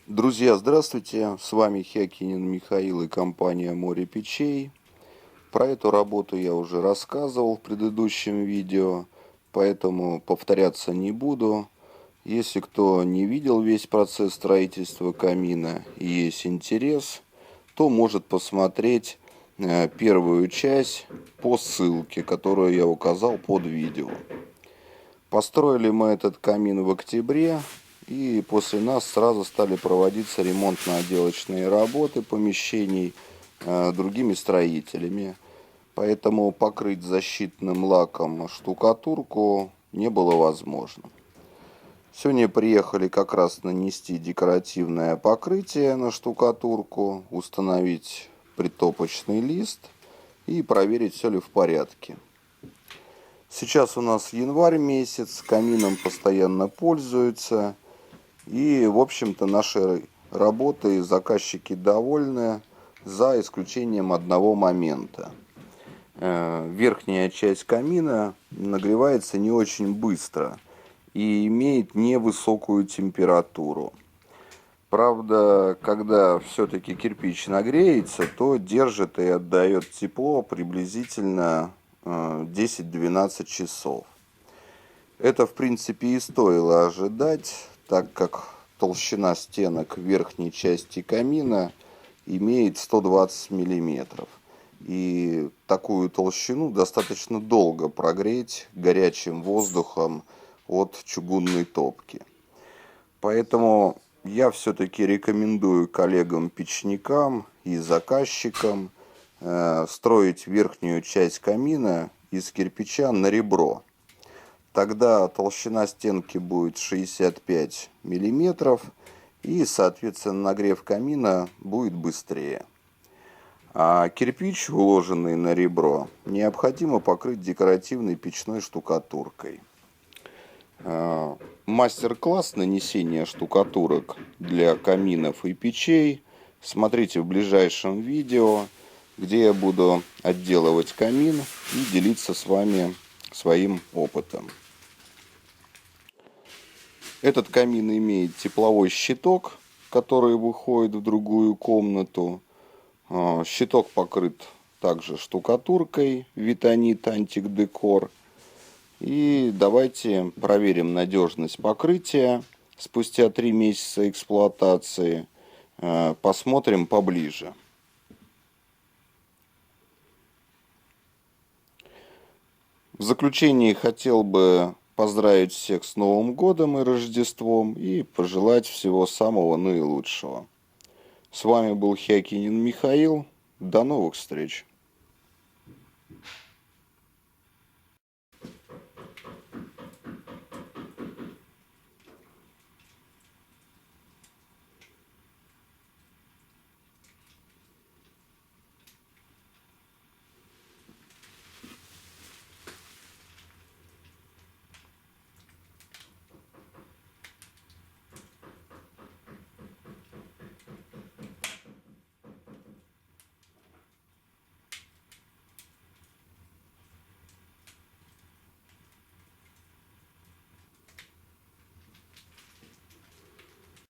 Друзья, здравствуйте! С вами Хякинин Михаил и компания Море Печей. Про эту работу я уже рассказывал в предыдущем видео, поэтому повторяться не буду. Если кто не видел весь процесс строительства камина и есть интерес, то может посмотреть первую часть по ссылке, которую я указал под видео. Построили мы этот камин в октябре, и после нас сразу стали проводиться ремонтно-отделочные работы помещений другими строителями. Поэтому покрыть защитным лаком штукатурку не было возможно. Сегодня приехали как раз нанести декоративное покрытие на штукатурку, установить притопочный лист и проверить, все ли в порядке. Сейчас у нас январь месяц, камином постоянно пользуются. И, в общем-то, нашей работой заказчики довольны, за исключением одного момента. Верхняя часть камина нагревается не очень быстро и имеет невысокую температуру. Правда, когда все-таки кирпич нагреется, то держит и отдает тепло приблизительно 10-12 часов. Это, в принципе, и стоило ожидать, так как толщина стенок верхней части камина имеет 120 мм. И такую толщину достаточно долго прогреть горячим воздухом от чугунной топки. Поэтому я все-таки рекомендую коллегам-печникам и заказчикам строить верхнюю часть камина из кирпича на ребро. Тогда толщина стенки будет 65 мм и, соответственно, нагрев камина будет быстрее. А кирпич, уложенный на ребро, необходимо покрыть декоративной печной штукатуркой. Мастер-класс нанесения штукатурок для каминов и печей смотрите в ближайшем видео, где я буду отделывать камин и делиться с вами своим опытом. Этот камин имеет тепловой щиток, который выходит в другую комнату. Щиток покрыт также штукатуркой Витонит Антик Декор. И давайте проверим надежность покрытия спустя 3 месяца эксплуатации. Посмотрим поближе. В заключении хотел бы поздравить всех с Новым годом и Рождеством и пожелать всего самого наилучшего. С вами был Хякинин Михаил. До новых встреч!